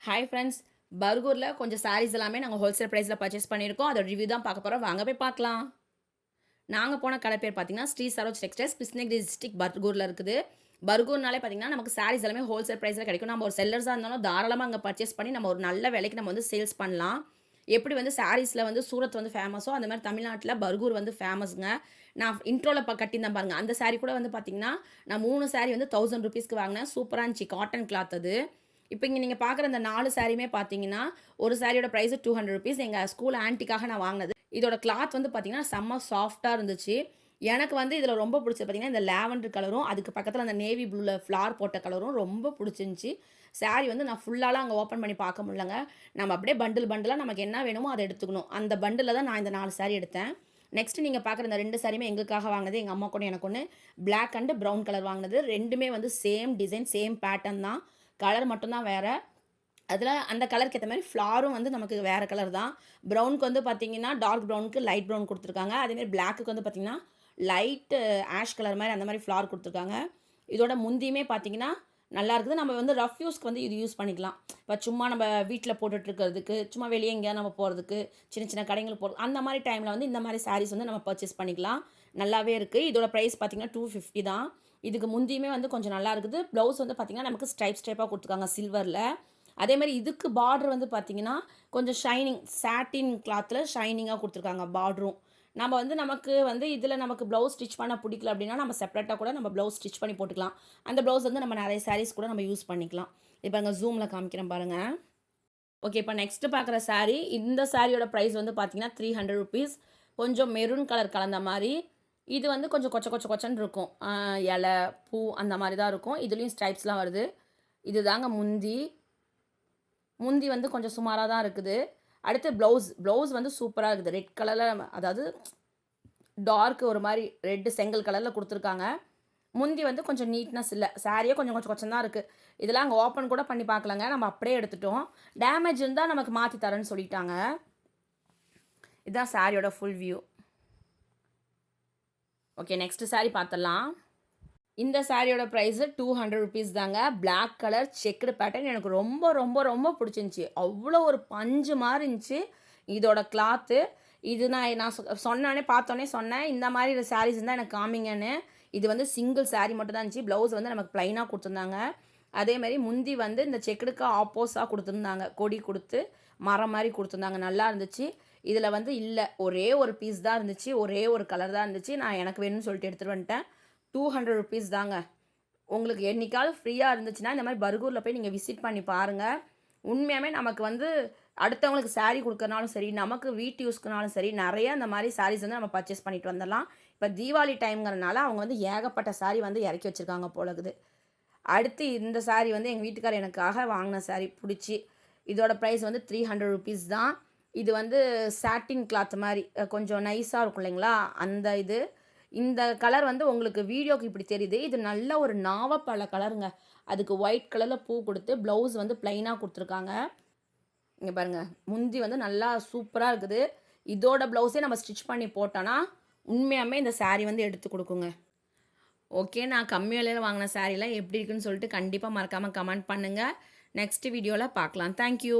Hi friends, பர்கூரில் கொஞ்சம் சாரீஸ் எல்லாமே நாங்கள் ஹோல்சேல் ப்ரைஸில் பர்ச்சேஸ் பண்ணியிருக்கோம். அதோட ரிவ்யூ தான் பார்க்க போகிறோம். வாங்க போய் பார்க்கலாம். நாங்கள் போன கடை பேர் பார்த்தீங்கன்னா ஸ்ரீ சரோஜ் டெக்ஸ்டைல்ஸ், கிருஷ்ணகிரி டிஸ்ட்ரிக்ட் பர்கூரில் இருக்குது. பர்கூர்னாலே பார்த்தீங்கன்னா நமக்கு சாரீஸ் எல்லாமே ஹோல்சேல் ப்ரைஸில் கிடைக்கும். நம்ம ஒரு செல்லர்ஸாக இருந்தாலும் தாராளமாக அங்கே பர்ச்சேஸ் பண்ணி நம்ம ஒரு நல்ல விலைக்கு நம்ம வந்து சேல்ஸ் பண்ணலாம். எப்படி வந்து சாரீஸில் வந்து சூரத் வந்து ஃபேமஸோ அந்த மாதிரி தமிழ்நாட்டில் பர்கூர் வந்து ஃபேமஸ்ங்க. நான் இன்ட்ரோவில் கட்டியிருந்தேன் பாருங்கள். அந்த சாரீ கூட வந்து பார்த்தீங்கன்னா நான் 3 சாரீ வந்து 1000 ருபீஸ்க்கு வாங்கினேன். சூப்பராக இருந்துச்சு. காட்டன் கிளாத் அது. இப்போ இங்கே நீங்கள் பார்க்குற இந்த 4 சாரியுமே பார்த்தீங்கன்னா ஒரு சாரியோட ப்ரைஸ் 200 ருபீஸ். எங்கள் ஸ்கூல் ஆன்ட்டிக்காக நான் வாங்கினது. இதோட கிளாத் வந்து பார்த்தீங்கன்னா செம்ம சாஃப்டாக இருந்துச்சு. எனக்கு வந்து இதில் ரொம்ப பிடிச்சது பார்த்தீங்கன்னா இந்த லேவண்டர் கலரும் அதுக்கு பக்கத்தில் அந்த நேவி ப்ளூவில் ஃப்ளார் போட்ட கலரும் ரொம்ப பிடிச்சிருந்துச்சி. சாரி வந்து நான் ஃபுல்லாலாம் அங்கே ஓப்பன் பண்ணி பார்க்க முடியலங்க. நம்ம அப்படியே பண்டிலாக நமக்கு என்ன வேணுமோ அதை எடுத்துக்கணும். அந்த பண்டில் தான் நான் இந்த 4 சாரி எடுத்தேன். நெக்ஸ்ட் நீங்கள் பார்க்குற இந்த 2 சாரியுமே எங்களுக்காக வாங்கினது. எங்கள் அம்மா கூட எனக்கு ஒன்று பிளாக் அண்ட் ப்ரௌன் கலர் வாங்கினது. ரெண்டுமே வந்து சேம் டிசைன், சேம் பேட்டர்ன் தான். கலர் மட்டும்தான் வேறு. அதில் அந்த கலருக்கு ஏற்ற மாதிரி ஃப்ளாரும் வந்து நமக்கு வேறு கலர் தான். ப்ரௌனுக்கு வந்து பார்த்திங்கன்னா டார்க் ப்ரௌனுக்கு லைட் ப்ரௌன் கொடுத்துருக்காங்க. அதேமாதிரி பிளாக்குக்கு வந்து பார்த்திங்கன்னா லைட்டு ஆஷ் கலர் மாதிரி அந்த மாதிரி ஃப்ளார் கொடுத்துருக்காங்க. இதோட முந்தியுமே பார்த்திங்கன்னா நல்லா இருக்குது. நம்ம வந்து ரஃப் யூஸ்க்கு வந்து இது யூஸ் பண்ணிக்கலாம். இப்போ சும்மா நம்ம வீட்டில் போட்டுட்ருக்கிறதுக்கு, சும்மா வெளியே எங்கேயா நம்ம போகிறதுக்கு, சின்ன சின்ன கடைங்களுக்கு போகிறது, அந்த மாதிரி டைமில் வந்து இந்த மாதிரி சாரீஸ் வந்து நம்ம பர்ச்சேஸ் பண்ணிக்கலாம். நல்லாவே இருக்குது. இதோட ப்ரைஸ் பார்த்திங்கன்னா 250 தான். இதுக்கு முந்தியுமே வந்து கொஞ்சம் நல்லா இருக்குது. ப்ளவுஸ் வந்து பார்த்திங்கன்னா நமக்கு ஸ்ட்ரைப்பாக கொடுத்துருக்காங்க சில்வரில். அதேமாதிரி இதுக்கு பார்டர் வந்து பார்த்திங்கன்னா கொஞ்சம் ஷைனிங் சாட்டின் கிளாத்தில் ஷைனிங்காக கொடுத்துருக்காங்க பார்டரும். நம்ம வந்து நமக்கு வந்து இதில் நமக்கு ப்ளவுஸ் ஸ்டிச் பண்ண பிடிக்கல அப்படின்னா நம்ம செப்பரேட்டாக கூட நம்ம ப்ளவுஸ் ஸ்டிச் பண்ணி போட்டுக்கலாம். அந்த ப்ளவுஸ் வந்து நம்ம நிறைய சாரீஸ் கூட நம்ம யூஸ் பண்ணிக்கலாம். இப்போ அங்கே ஜூமில் காமிக்கிறேன் பாருங்கள். ஓகே, இப்போ நெக்ஸ்ட்டு பார்க்குற சாரீ, இந்த சாரியோட ப்ரைஸ் வந்து பார்த்திங்கன்னா 300 ருபீஸ். கொஞ்சம் மெரூன் கலர் கலந்த மாதிரி. இது வந்து கொஞ்சம் கொச்சன்னு இருக்கும். இலை, பூ அந்த மாதிரி தான் இருக்கும். இதுலேயும் ஸ்ட்ரைப்ஸ்லாம் வருது. இது தாங்க முந்தி. முந்தி வந்து கொஞ்சம் சுமாராக தான் இருக்குது. அடுத்து ப்ளவுஸ் வந்து சூப்பராக இருக்குது. ரெட் கலரில், அதாவது டார்க் ஒரு மாதிரி ரெட்டு செங்கல் கலரில் கொடுத்துருக்காங்க. முந்தி வந்து கொஞ்சம் நீட்னஸ் இல்லை. சாரியே கொஞ்சம் தான் இருக்குது. இதெல்லாம் அங்கே ஓப்பன் கூட பண்ணி பார்க்கலங்க. நம்ம அப்படியே எடுத்துட்டோம். டேமேஜ் இருந்தால் நமக்கு மாற்றி தரேன்னு சொல்லிட்டாங்க. இதுதான் சாரியோட full view. Okay, next sari பார்த்துடலாம். இந்த சாரியோட ப்ரைஸு 200 ருபீஸ் தாங்க. பிளாக் கலர் செக்குடு பேட்டர்ன் எனக்கு ரொம்ப பிடிச்சிருந்துச்சி. அவ்வளோ ஒரு பஞ்சு மாதிரி இருந்துச்சு இதோட கிளாத்து. இது நான் சொன்னோன்னே பார்த்தோன்னே சொன்னேன், இந்த மாதிரி சாரீஸ் இருந்தால் எனக்கு காமிங்கன்னு. இது வந்து சிங்கிள் சாரீ மட்டும் தான் இருந்துச்சு. ப்ளவுஸ் வந்து நமக்கு ப்ளைனாக கொடுத்துருந்தாங்க. அதேமாதிரி முந்தி வந்து இந்த செக்குடுக்கு ஆப்போஸாக கொடுத்துருந்தாங்க. கொடி கொடுத்து மரம் மாதிரி கொடுத்துருந்தாங்க. நல்லா இருந்துச்சு. இதில் வந்து இல்லை, ஒரே ஒரு பீஸ் தான் இருந்துச்சு. ஒரே ஒரு கலர் தான் இருந்துச்சு. நான் எனக்கு வேணும்னு சொல்லிட்டு எடுத்துகிட்டு வந்துட்டேன். 200 ருபீஸ் தாங்க. உங்களுக்கு என்றைக்காவது ஃப்ரீயாக இருந்துச்சுன்னா இந்த மாதிரி பர்கூரில் போய் நீங்கள் விசிட் பண்ணி பாருங்கள். உண்மையாகவே நமக்கு வந்து அடுத்தவங்களுக்கு சாரீ கொடுக்கறனாலும் சரி, நமக்கு வீட்டு யூஸ்க்குனாலும் சரி, நிறைய அந்த மாதிரி சாரீஸ் வந்து நம்ம பர்ச்சேஸ் பண்ணிட்டு வந்துடலாம். இப்போ தீபாவளி டைம்ங்கிறனால அவங்க வந்து ஏகப்பட்ட சாரீ வந்து இறக்கி வச்சுருக்காங்க போலகுது. அடுத்து இந்த சாரீ வந்து எங்கள் வீட்டுக்காரர் எனக்காக வாங்கின சாரீ பிடிச்சி. இதோட ப்ரைஸ் வந்து 300 ருபீஸ் தான். இது வந்து சாட்டின் கிளாத் மாதிரி கொஞ்சம் நைஸாக இருக்கும் இல்லைங்களா, அந்த இது. இந்த கலர் வந்து உங்களுக்கு வீடியோக்கு இப்படி தெரியுது. இது நல்ல ஒரு நாவப்பழ கலருங்க. அதுக்கு ஒயிட் கலரில் பூ கொடுத்து ப்ளவுஸ் வந்து ப்ளைனாக கொடுத்துருக்காங்க. இங்கே பாருங்கள், முந்தி வந்து நல்லா சூப்பராக இருக்குது. இதோட ப்ளவுஸே நம்ம ஸ்டிச் பண்ணி போட்டோன்னா உண்மையாகவே இந்த சாரீ வந்து எடுத்து கொடுக்குங்க. ஓகே, நான் கம்மி விலையில் வாங்கின சாரீலாம் எப்படி இருக்குன்னு சொல்லிட்டு கண்டிப்பாக மறக்காமல் கமெண்ட் பண்ணுங்கள். நெக்ஸ்ட் வீடியோவில் பார்க்கலாம். தேங்க்யூ.